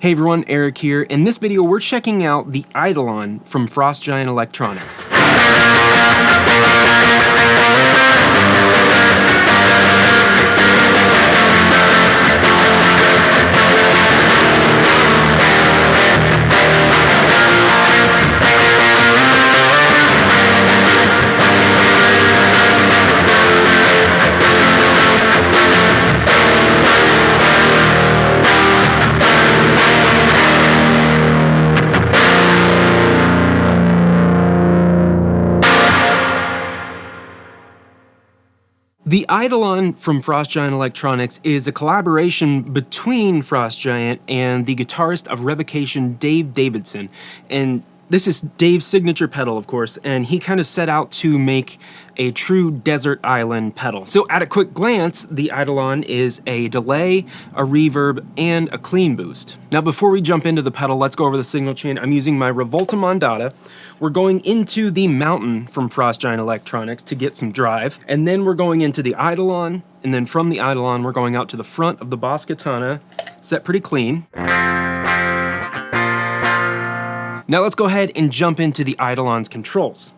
Hey everyone, Eric here. In this video, we're checking out the Eidolon from Giant Electronics. The Eidolon from Giant Electronics is a collaboration between Giant and the guitarist of Revocation, Dave Davidson. And this is Dave's signature pedal, of course, and he kind of set out to make a true desert island pedal. So at a quick glance, the Eidolon is a delay, a reverb, and a clean boost. Now before we jump into the pedal, let's go over the signal chain. I'm using my Revolta Mondata. We're going into the Mountain from Giant Electronics to get some drive, and then we're going into the Eidolon, and then from the Eidolon we're going out to the front of the Boss Katana, set pretty clean. Now let's go ahead and jump into the Eidolon's controls.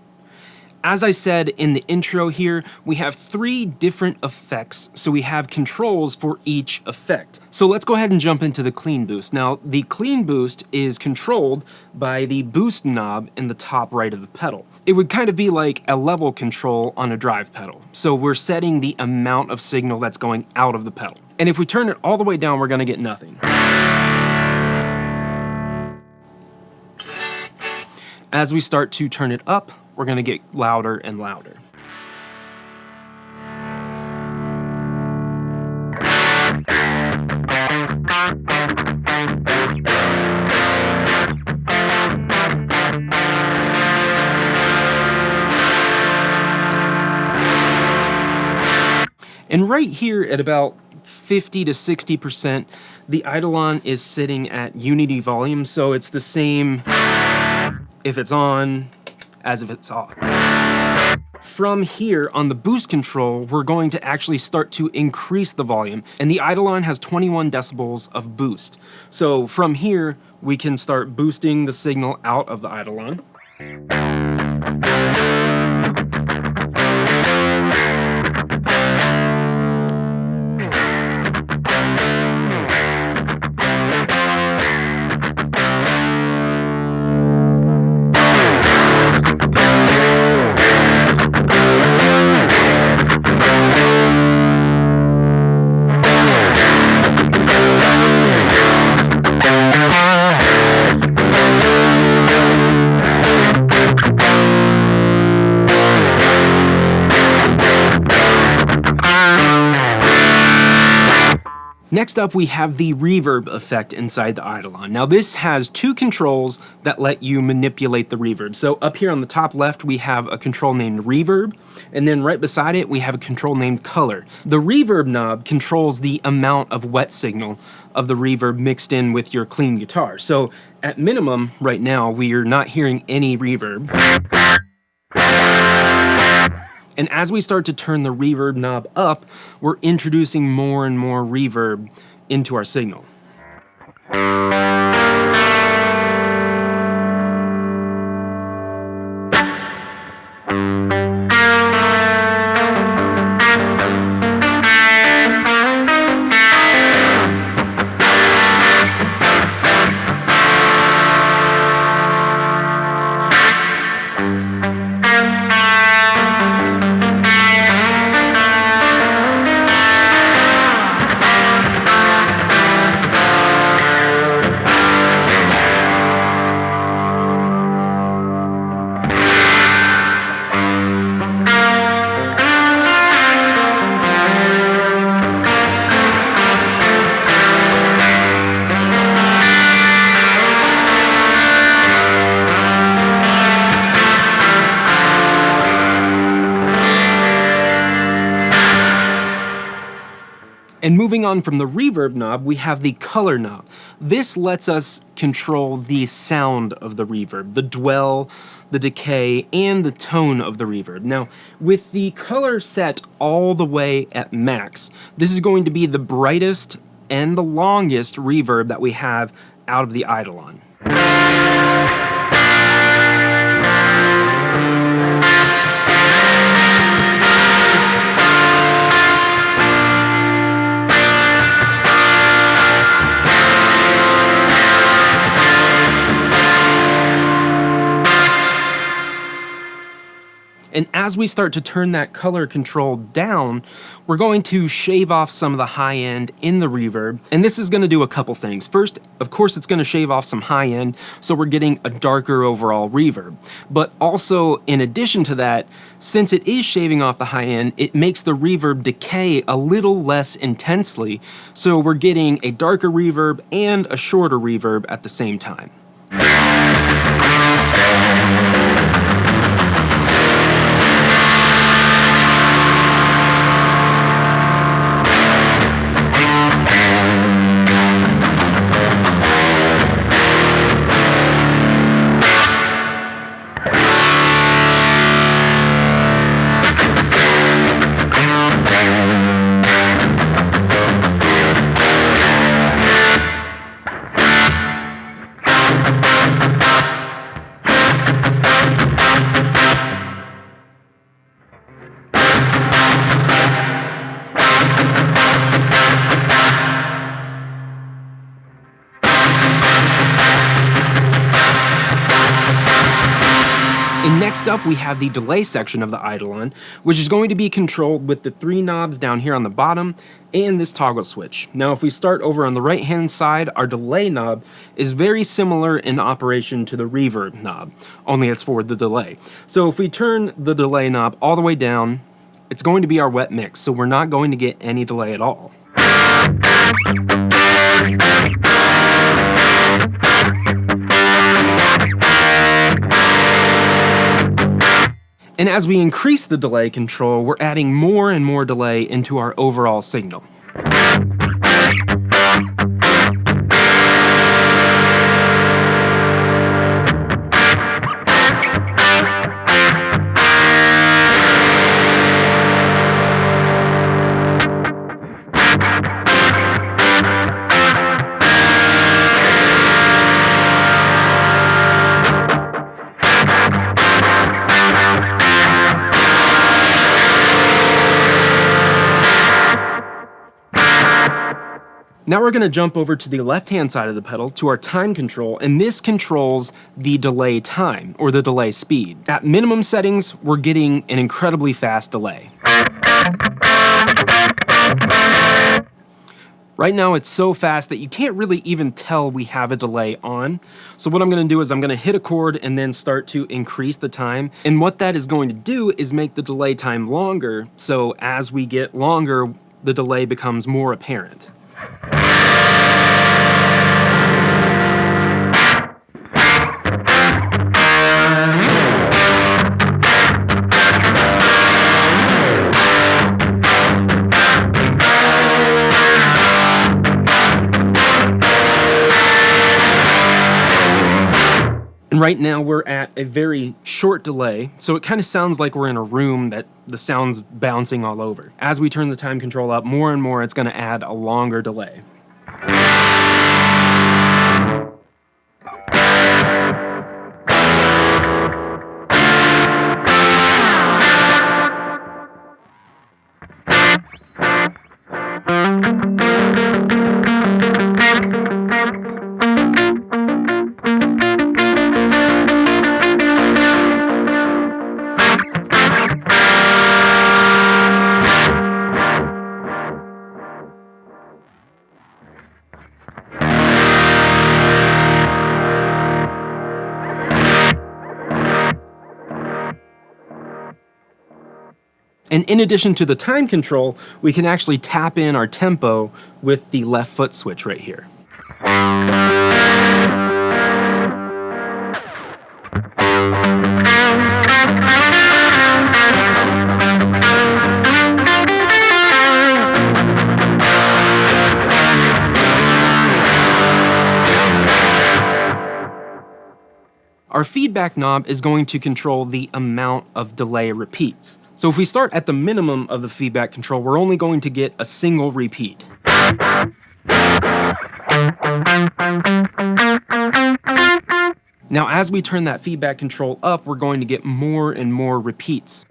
As I said in the intro here, we have 3 different effects, so we have controls for each effect. So let's go ahead and jump into the clean boost. Now, the clean boost is controlled by the boost knob in the top right of the pedal. It would kind of be like a level control on a drive pedal. So we're setting the amount of signal that's going out of the pedal. And if we turn it all the way down, we're gonna get nothing. As we start to turn it up, we're gonna get louder and louder. And right here at about 50 to 60%, the Eidolon is sitting at unity volume, so it's the same if it's on as if it's off. From here on the boost control, we're going to actually start to increase the volume, and the Eidolon has 21 decibels of boost. So from here, we can start boosting the signal out of the Eidolon. Next up, we have the reverb effect inside the Eidolon. Now this has 2 controls that let you manipulate the reverb. So up here on the top left, we have a control named reverb, and then right beside it, we have a control named color. The reverb knob controls the amount of wet signal of the reverb mixed in with your clean guitar. So at minimum, right now, we are not hearing any reverb. And as we start to turn the reverb knob up, we're introducing more and more reverb into our signal. And moving on from the reverb knob, we have the color knob. This lets us control the sound of the reverb, the dwell, the decay, and the tone of the reverb. Now, with the color set all the way at max, this is going to be the brightest and the longest reverb that we have out of the Eidolon. And as we start to turn that color control down, we're going to shave off some of the high end in the reverb. And this is gonna do a couple things. First, of course, it's gonna shave off some high end, so we're getting a darker overall reverb. But also, in addition to that, since it is shaving off the high end, it makes the reverb decay a little less intensely. So we're getting a darker reverb and a shorter reverb at the same time. And next up, we have the delay section of the Eidolon, which is going to be controlled with the 3 knobs down here on the bottom and this toggle switch. Now, if we start over on the right-hand side, our delay knob is very similar in operation to the reverb knob, only it's for the delay. So if we turn the delay knob all the way down, it's going to be our wet mix, so we're not going to get any delay at all. And as we increase the delay control, we're adding more and more delay into our overall signal. Now we're going to jump over to the left-hand side of the pedal to our time control, and this controls the delay time, or the delay speed. At minimum settings, we're getting an incredibly fast delay. Right now it's so fast that you can't really even tell we have a delay on. So what I'm going to do is I'm going to hit a chord and then start to increase the time. And what that is going to do is make the delay time longer, so as we get longer, the delay becomes more apparent. And right now we're at a very short delay, so it kind of sounds like we're in a room that the sound's bouncing all over. As we turn the time control up more and more, it's going to add a longer delay. And in addition to the time control, we can actually tap in our tempo with the left foot switch right here. Our feedback knob is going to control the amount of delay repeats. So if we start at the minimum of the feedback control, we're only going to get a single repeat. Now, as we turn that feedback control up, we're going to get more and more repeats.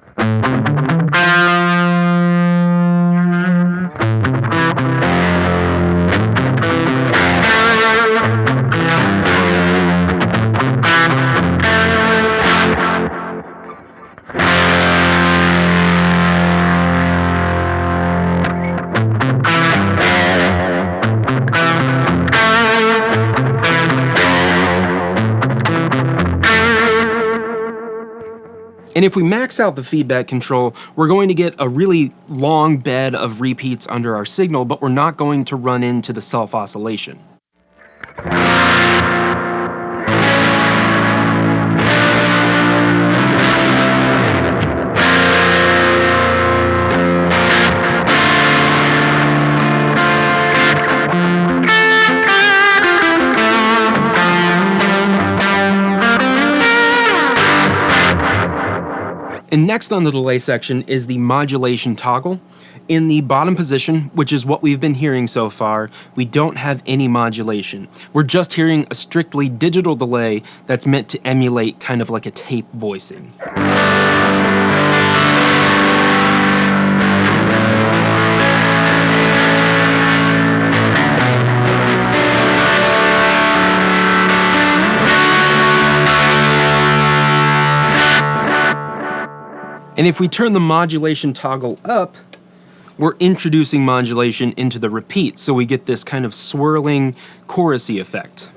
And if we max out the feedback control, we're going to get a really long bed of repeats under our signal, but we're not going to run into the self-oscillation. And next on the delay section is the modulation toggle. In the bottom position, which is what we've been hearing so far, we don't have any modulation. We're just hearing a strictly digital delay that's meant to emulate kind of like a tape voicing. And if we turn the modulation toggle up, we're introducing modulation into the repeat, so we get this kind of swirling, chorusy effect.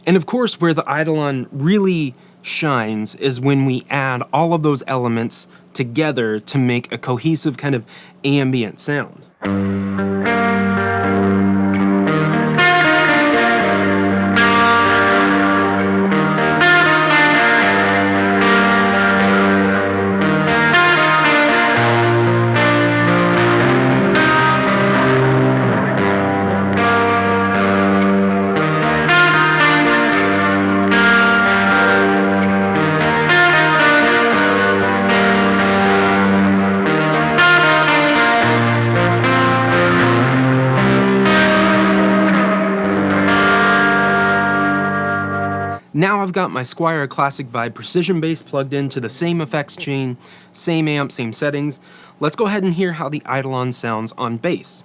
And of course, where the Eidolon really shines is when we add all of those elements together to make a cohesive kind of ambient sound. Now I've got my Squier Classic Vibe Precision Bass plugged into the same effects chain, same amp, same settings. Let's go ahead and hear how the Eidolon sounds on bass.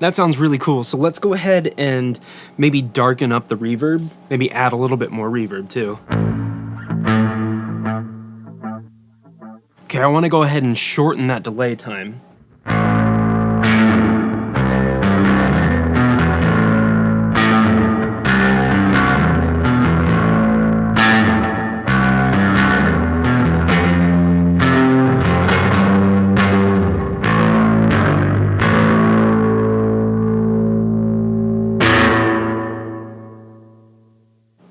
That sounds really cool. So let's go ahead and maybe darken up the reverb, maybe add a little bit more reverb too. Okay, I want to go ahead and shorten that delay time.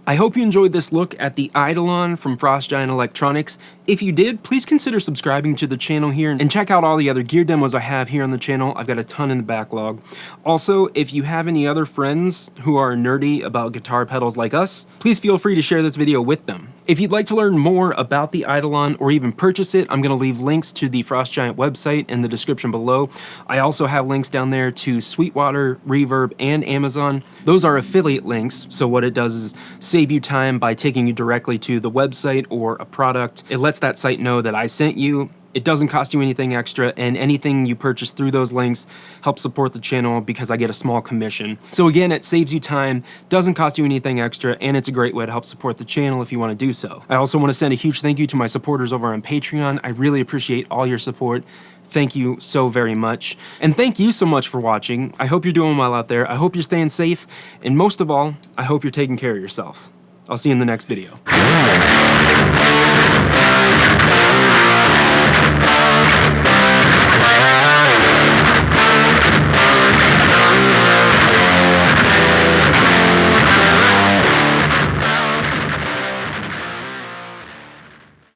I hope you enjoyed this look at the Eidolon from Giant Electronics. If you did, please consider subscribing to the channel here and check out all the other gear demos I have here on the channel. I've got a ton in the backlog. Also, if you have any other friends who are nerdy about guitar pedals like us, please feel free to share this video with them. If you'd like to learn more about the Eidolon or even purchase it, I'm going to leave links to the Frost Giant website in the description below. I also have links down there to Sweetwater, Reverb, and Amazon. Those are affiliate links, so what it does is save you time by taking you directly to the website or a product. It lets that site know that I sent you. It doesn't cost you anything extra, and anything you purchase through those links helps support the channel because I get a small commission. So again, it saves you time, doesn't cost you anything extra, and it's a great way to help support the channel if you want to do so. I also want to send a huge thank you to my supporters over on Patreon. I really appreciate all your support. Thank you so very much. And thank you so much for watching. I hope you're doing well out there. I hope you're staying safe. And most of all, I hope you're taking care of yourself. I'll see you in the next video.